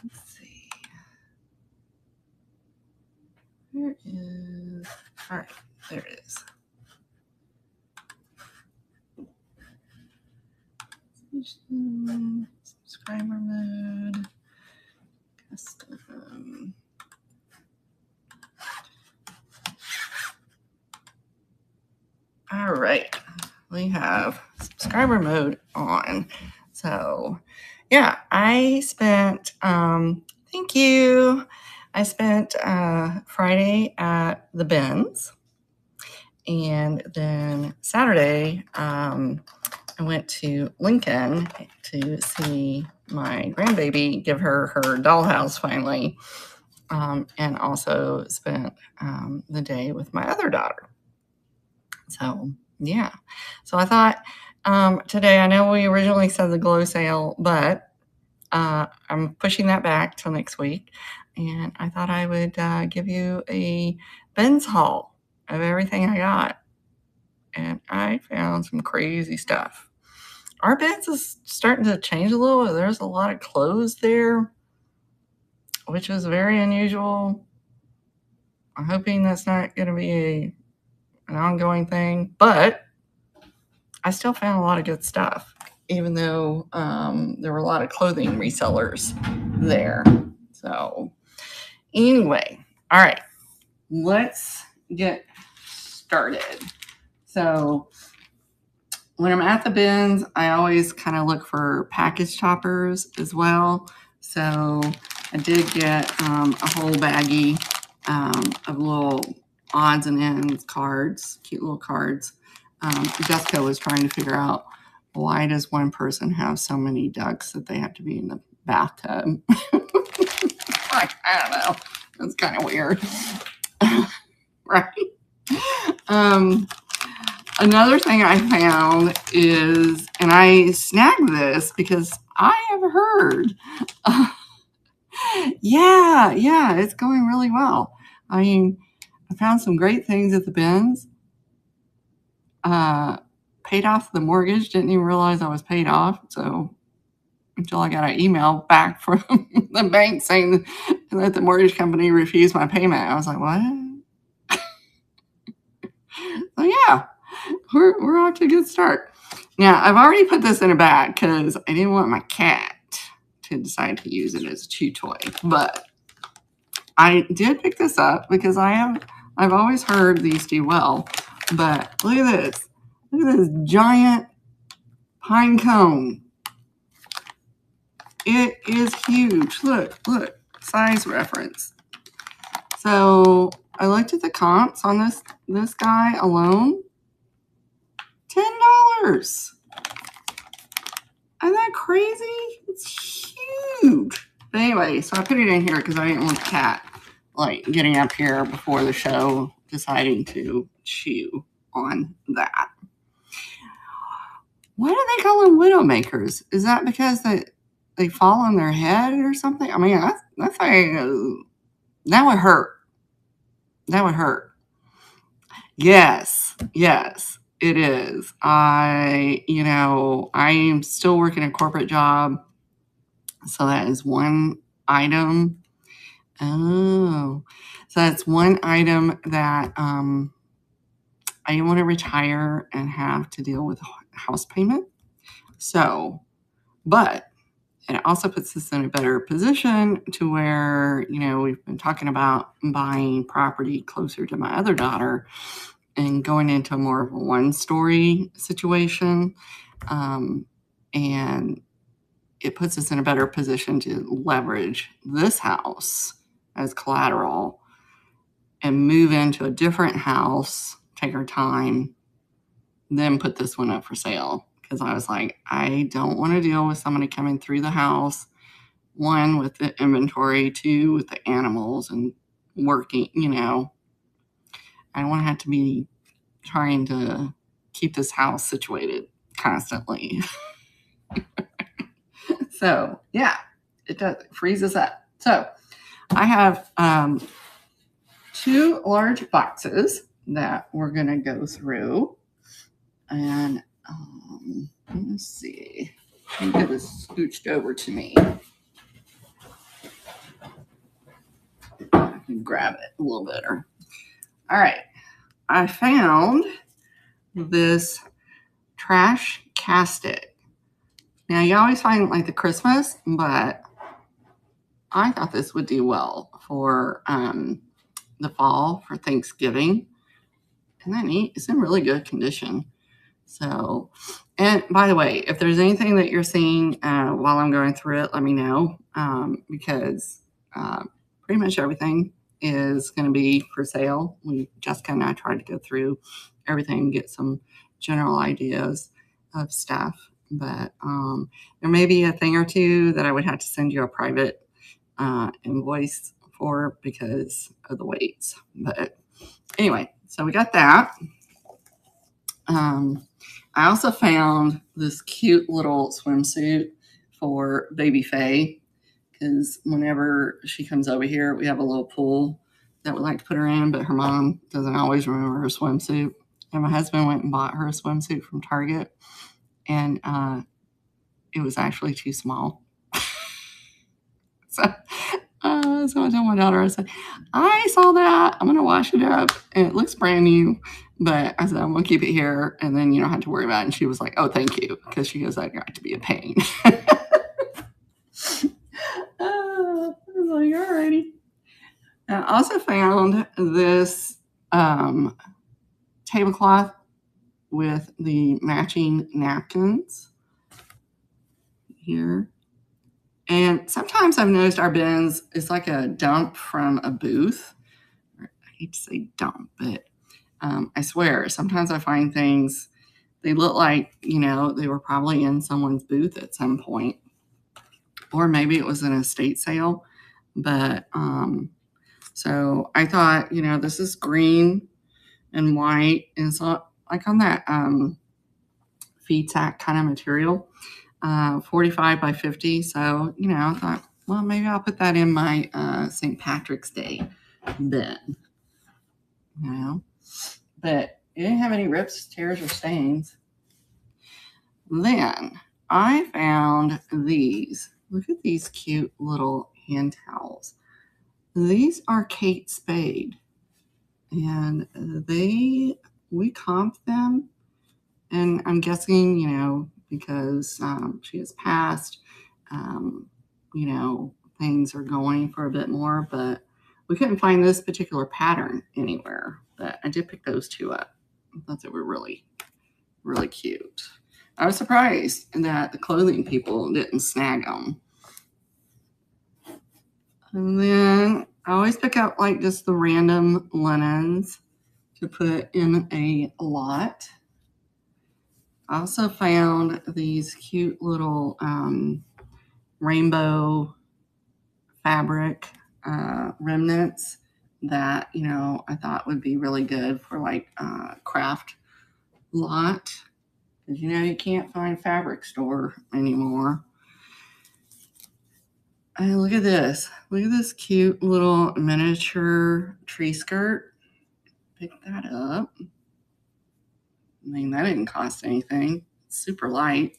Let's see. Where is, all right, there it is. Subscriber mode, custom. All right, we have subscriber mode on. So yeah, I spent, thank you. I spent Friday at the Benz, and then Saturday, I went to Lincoln to see my grandbaby, give her her dollhouse finally, and also spent the day with my other daughter. So yeah, so I thought today, I know we originally said the glow sale, but I'm pushing that back till next week, and I thought I would give you a Ben's haul of everything I got, and I found some crazy stuff. Our Ben's is starting to change a little. There's a lot of clothes there, which is very unusual. I'm hoping that's not going to be an ongoing thing, but I still found a lot of good stuff, even though there were a lot of clothing resellers there. So anyway, all right, let's get started. So when I'm at the bins, I always kind of look for package toppers as well. So I did get a whole baggie of little odds and ends cards, cute little cards. Jessica was trying to figure out, why does one person have so many ducks that they have to be in the bathtub? I don't know. That's kind of weird. Right? Another thing I found is, and I snagged this because I have heard, yeah, it's going really well. I mean, I found some great things at the bins. Paid off the mortgage, didn't even realize I was paid off. So until I got an email back from the bank saying that the mortgage company refused my payment, I was like, what? So yeah, we're off to a good start. Now, I've already put this in a bag because I didn't want my cat to decide to use it as a chew toy. But I did pick this up because I've always heard these do well. But look at this. Look at this giant pine cone. It is huge. Look, size reference. So I looked at the comps on this guy alone. $10. Isn't that crazy? It's huge. But anyway, so I put it in here because I didn't want the cat like getting up here before the show deciding to chew on that. Why do they call them widowmakers? Is that because they fall on their head or something? I mean, that thing, that would hurt. That would hurt. Yes, it is. I'm still working a corporate job. So that is one item. Oh, so that's one item that I didn't want to retire and have to deal with house payment. So, but it also puts us in a better position to where, we've been talking about buying property closer to my other daughter and going into more of a one-story situation. And it puts us in a better position to leverage this house as collateral and move into a different house, take our time, then put this one up for sale. Because I was like, I don't want to deal with somebody coming through the house, one, with the inventory, two, with the animals and working, I don't want to have to be trying to keep this house situated constantly. So, yeah, it does. It frees us up. So, I have 2 large boxes that we're going to go through. And let me see. Let me get this scooched over to me. grab it a little better. All right. I found this trash casket. Now, you always find like the Christmas, but I thought this would do well for the fall, for Thanksgiving. Isn't that neat? It's in really good condition. So, and by the way, if there's anything that you're seeing while I'm going through it, let me know, because pretty much everything is going to be for sale. Jessica and I tried to go through everything and get some general ideas of stuff, but there may be a thing or two that I would have to send you a private invoice for because of the weights. But anyway, so we got that. I also found this cute little swimsuit for baby Faye, because whenever she comes over here, we have a little pool that we like to put her in, but her mom doesn't always remember her swimsuit. And my husband went and bought her a swimsuit from Target, and it was actually too small. So I told my daughter, I said, I saw that. I'm going to wash it up. And it looks brand new. But I said, I'm going to keep it here. And then you don't have to worry about it. And she was like, oh, thank you. Because she goes, that got to be a pain. I was like, all righty. I also found this tablecloth with the matching napkins here. And sometimes I've noticed our bins is like a dump from a booth. I hate to say dump, but I swear, sometimes I find things, they look like, they were probably in someone's booth at some point. Or maybe it was an estate sale. But so I thought, this is green and white. And so like on that feed sack kind of material. 45 by 50. So, I thought, well, maybe I'll put that in my St. Patrick's Day bin. But it didn't have any rips, tears, or stains. Then I found these. Look at these cute little hand towels. These are Kate Spade. And we comped them. And I'm guessing, because she has passed, things are going for a bit more, but we couldn't find this particular pattern anywhere. But I did pick those two up. I thought they were really, really cute. I was surprised that the clothing people didn't snag them. And then I always pick up like just the random linens to put in a lot. I also found these cute little rainbow fabric remnants that, I thought would be really good for like craft lot. Because, you can't find fabric store anymore. And look at this. Look at this cute little miniature tree skirt. Pick that up. I mean, that didn't cost anything. It's super light.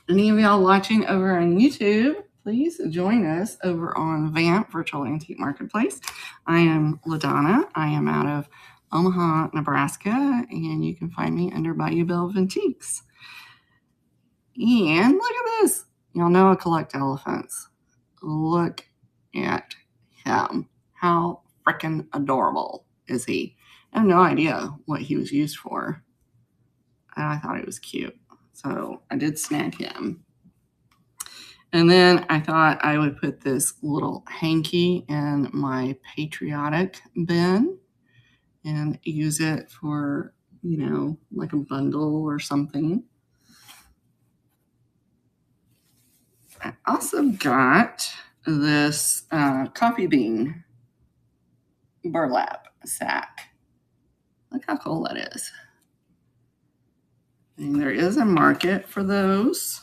Any of y'all watching over on YouTube, please join us over on VAMP, Virtual Antique Marketplace. I am LaDonna. I am out of Omaha, Nebraska, and you can find me under Bayou Belle Antiques. And look at this. Y'all know I collect elephants. Look at him. How freaking adorable is he? I have no idea what he was used for. And I thought it was cute. So I did snag him. And then I thought I would put this little hanky in my patriotic bin and use it for, like a bundle or something. I also got this coffee bean burlap sack. Look how cool that is. And there is a market for those.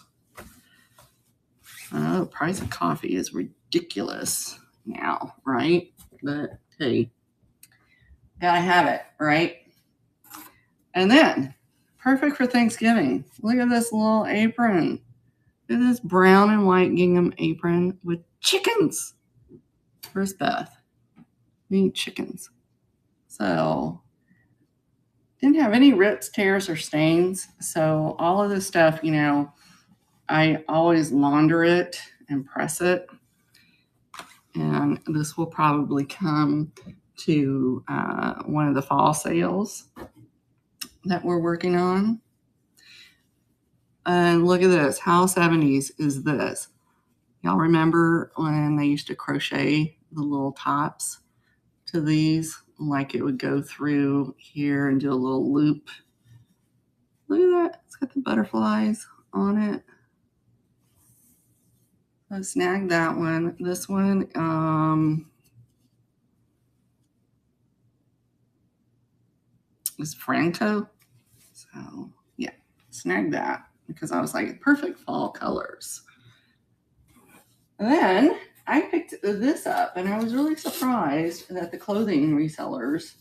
The price of coffee is ridiculous now, right? But hey, gotta have it, right? And then, perfect for Thanksgiving. Look at this little apron. Look at this brown and white gingham apron with chickens. Where's Beth? We need chickens. So didn't have any rips, tears, or stains. So all of this stuff, you know, I always launder it and press it. And this will probably come to one of the fall sales that we're working on. And look at this. How 70s is this? Y'all remember when they used to crochet the little tops to these? Like it would go through here and do a little loop. Look at that. It's got the butterflies on it. I snagged that one. This one, is Franco. So yeah, snagged that because I was like, perfect fall colors. And then I picked this up and I was really surprised that the clothing resellers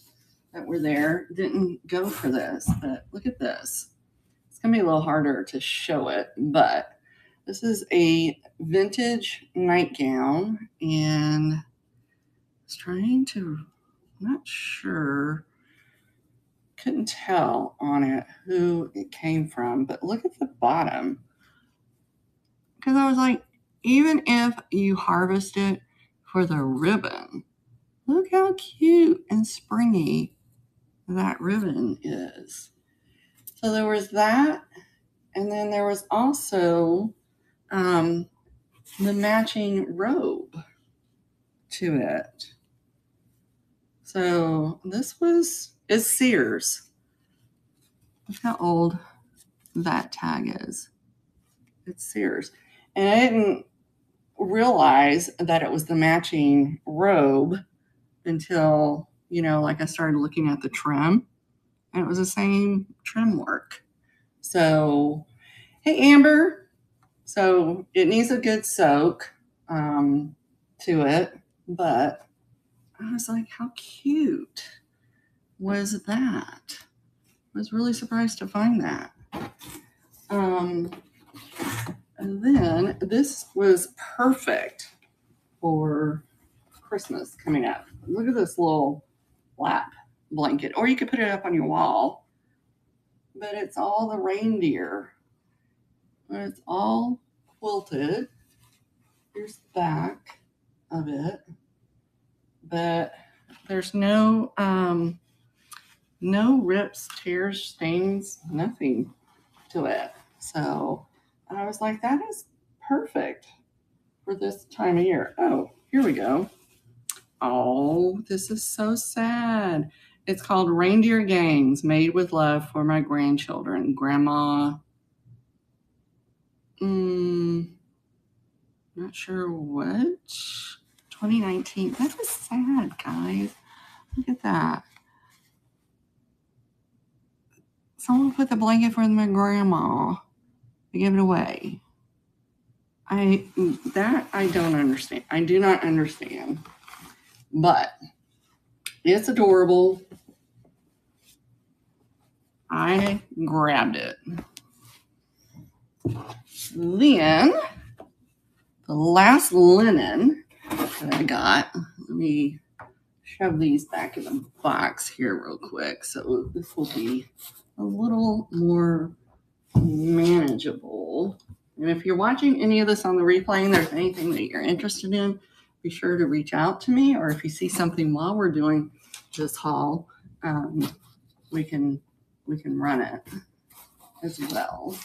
that were there didn't go for this. But look at this. It's going to be a little harder to show it, but this is a vintage nightgown, and I was trying to, I'm not sure, couldn't tell on it who it came from, but look at the bottom. Because I was like, even if you harvest it for the ribbon, look how cute and springy that ribbon is. So there was that, and then there was also the matching robe to it. So this is Sears. Look how old that tag is. It's Sears. And I didn't realize that it was the matching robe until, you know, like I started looking at the trim, and it was the same trim work. So, hey, Amber. So it needs a good soak to it, but I was like, how cute was that? I was really surprised to find that. And then this was perfect for Christmas coming up. Look at this little lap blanket, or you could put it up on your wall, but it's all the reindeer. It's all quilted. Here's the back of it, but there's no rips, tears, stains, nothing to it. So I was like, that is perfect for this time of year. Oh, here we go. Oh, this is so sad. It's called Reindeer Games, made with love for my grandchildren. Grandma, not sure what. 2019. That is sad, guys. Look at that. Someone put the blanket for my grandma to give it away. I don't understand. I do not understand. But it's adorable. I grabbed it. Then the last linen that I got, let me shove these back in the box here real quick. So this will be a little more manageable. And if you're watching any of this on the replay and there's anything that you're interested in, be sure to reach out to me. Or if you see something while we're doing this haul, we can run it as well.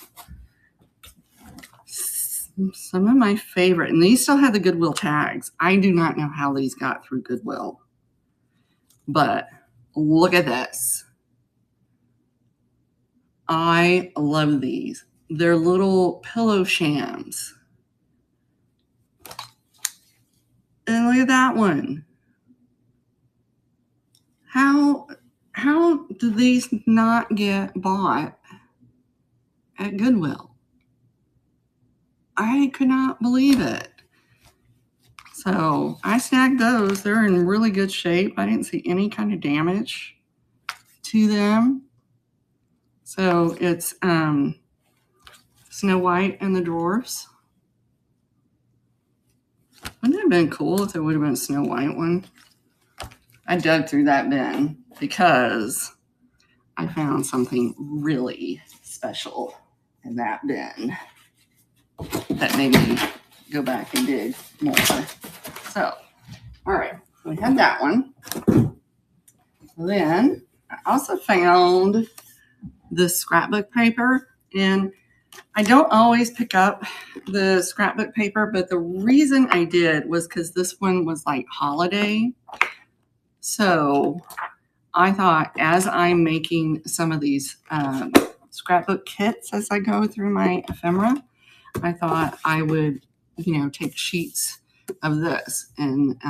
Some of my favorite, and these still have the Goodwill tags. I do not know how these got through Goodwill, but look at this. I love these. They're little pillow shams. And look at that one. How do these not get bought at Goodwill? I could not believe it. So I snagged those. They're in really good shape. I didn't see any kind of damage to them. So it's Snow White and the Dwarfs. Wouldn't it have been cool if it would have been a Snow White one? I dug through that bin because I found something really special in that bin that made me go back and dig more. So, all right, we had that one. Then I also found this scrapbook paper, and I don't always pick up the scrapbook paper, but the reason I did was because this one was like holiday. So I thought as I'm making some of these scrapbook kits as I go through my ephemera, I thought I would, take sheets of this and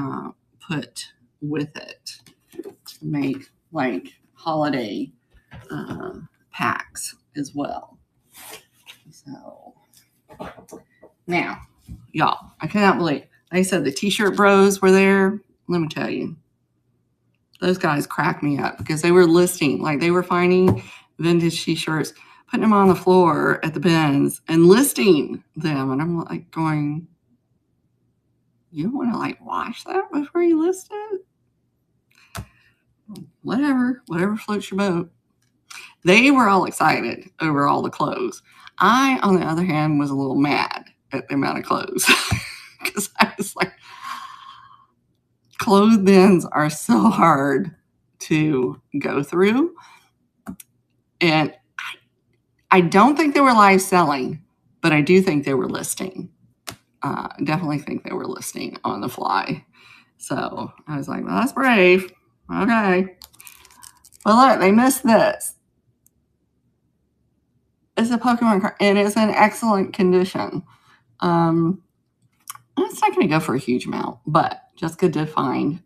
put with it to make like holiday packs as well. So now, y'all, I cannot believe, like I said, the t-shirt bros were there. Let me tell you, those guys cracked me up because they were listing, like they were finding vintage t-shirts, putting them on the floor at the bins and listing them. And I'm like going, you don't want to like wash that before you list it? Whatever floats your boat. They were all excited over all the clothes. I, on the other hand, was a little mad at the amount of clothes because I was like, clothes bins are so hard to go through. And I don't think they were live selling, but I do think they were listing. Definitely think they were listing on the fly. So I was like, well, that's brave. Okay. Well, look, they missed this. It's a Pokemon card, and it's in excellent condition. It's not going to go for a huge amount, but Jessica did find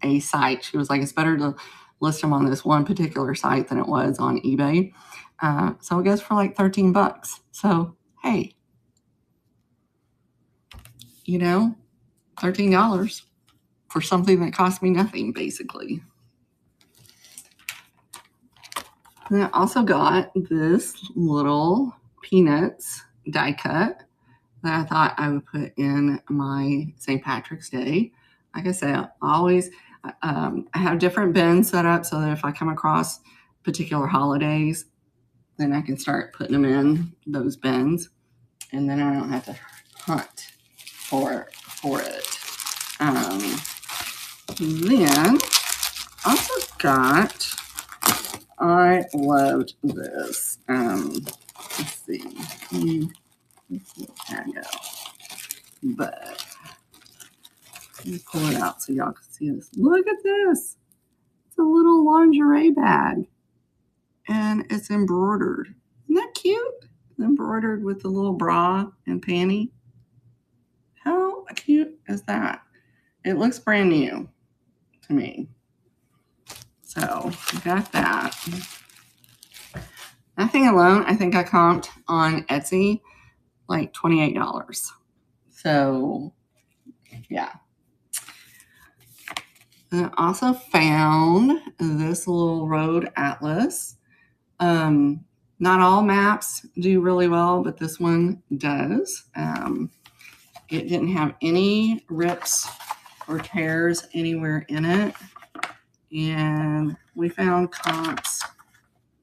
a site. She was like, it's better to list them on this one particular site than it was on eBay. So it goes for like $13. So, hey, $13 for something that cost me nothing, basically. And I also got this little Peanuts die cut that I thought I would put in my St. Patrick's Day. Like I said, I have different bins set up so that if I come across particular holidays, then I can start putting them in those bins, and then I don't have to hunt for it. Then also got, I loved this. Let's see. Let's let that go. But let me pull it out so y'all can see this. Look at this. It's a little lingerie bag. And it's embroidered. Isn't that cute? It's embroidered with a little bra and panty. How cute is that? It looks brand new to me. So I got that. That thing alone, I think I comped on Etsy like $28. So yeah. And I also found this little road atlas. Not all maps do really well, but this one does. It didn't have any rips or tears anywhere in it. And we found comps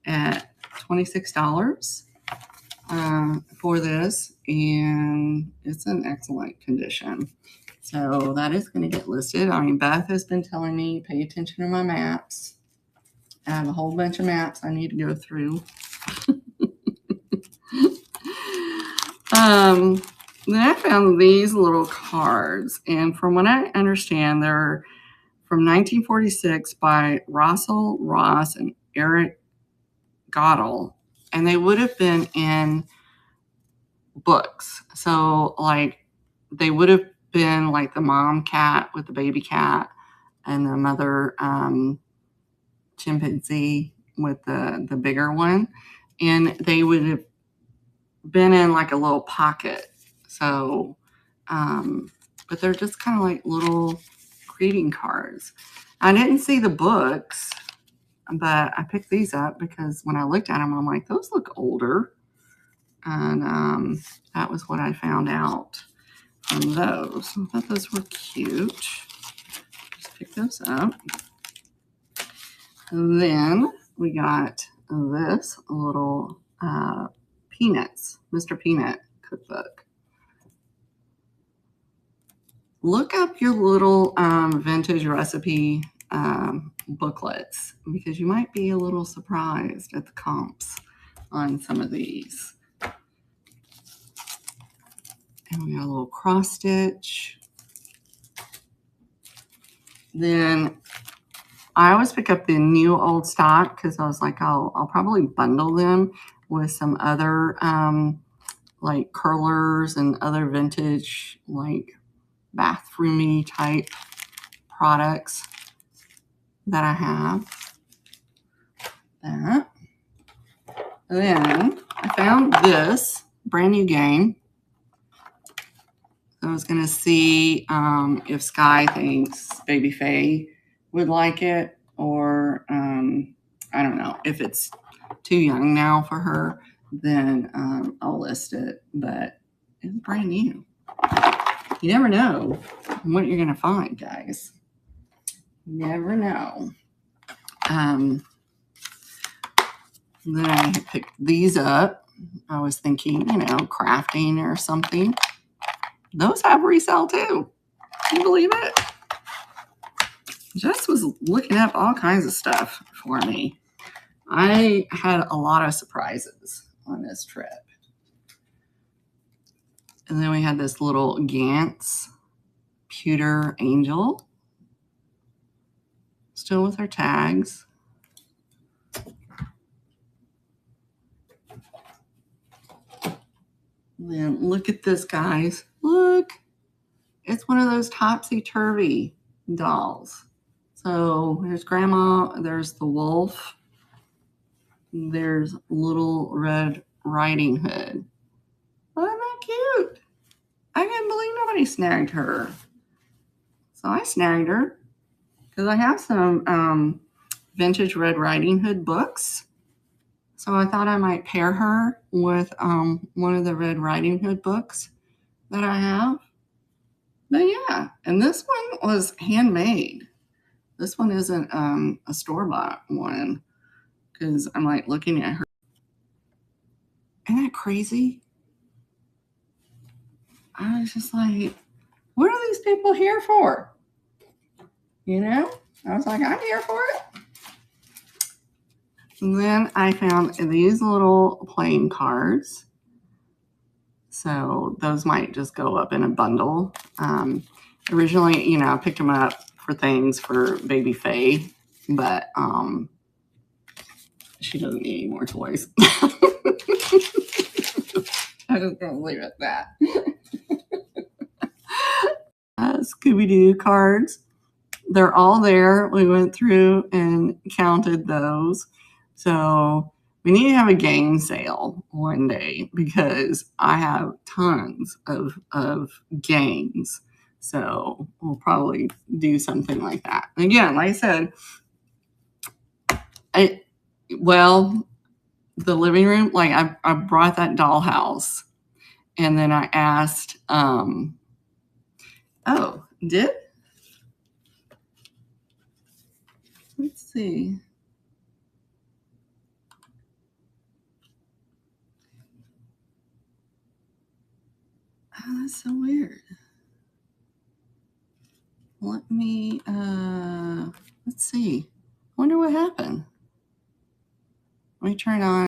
at $26 for this, and it's in excellent condition. So that is going to get listed. I mean, Beth has been telling me, pay attention to my maps. I have a whole bunch of maps I need to go through. Then I found these little cards, and from what I understand, they're from 1946 by Russell Ross and Eric Goddell, and they would have been in books. So, like, they would have been like the mom cat with the baby cat and the mother chimpanzee with the bigger one, and they would have been in like a little pocket. So, but they're just kind of like little greeting cards. I didn't see the books, but I picked these up because when I looked at them, I'm like, those look older. And that was what I found out from those. I thought those were cute. Just pick those up. And then we got this little Peanuts, Mr. Peanut cookbook. Look up your little vintage recipe booklets, because you might be a little surprised at the comps on some of these. And we got a little cross stitch. Then I always pick up the new old stock because I was like, I'll probably bundle them with some other like curlers and other vintage like bathroomy type products that I have. That. And then I found this brand new game. I was going to see if Sky thinks Baby Faye would like it, or I don't know. If it's too young now for her, then I'll list it. But it's brand new. You never know what you're going to find, guys. Never know. Then I picked these up. I was thinking, crafting or something. Those have resale too. Can you believe it? Jess was looking up all kinds of stuff for me. I had a lot of surprises on this trip. And then we had this little Gantz pewter angel. Still with her tags. Then look at this, guys. Look. It's one of those topsy-turvy dolls. So here's Grandma. There's the wolf. There's Little Red Riding Hood. Isn't that cute? I can't believe nobody snagged her. So I snagged her because I have some vintage Red Riding Hood books. So I thought I might pair her with one of the Red Riding Hood books that I have. But yeah, and this one was handmade. This one isn't a store-bought one, because I'm like looking at her. Isn't that crazy? I was just like, what are these people here for? I was like, I'm here for it. And then I found these little playing cards. So those might just go up in a bundle. Originally, I picked them up for things for Baby Faye, but she doesn't need any more toys. I'm just going to leave it at that. Scooby-Doo cards. They're all there. We went through and counted those. So we need to have a game sale one day because I have tons of games. So we'll probably do something like that. Again, like I said, the living room, like I brought that dollhouse, and then I asked, let's see. Oh, that's so weird. Let me, let's see. I wonder what happened. Let me turn on.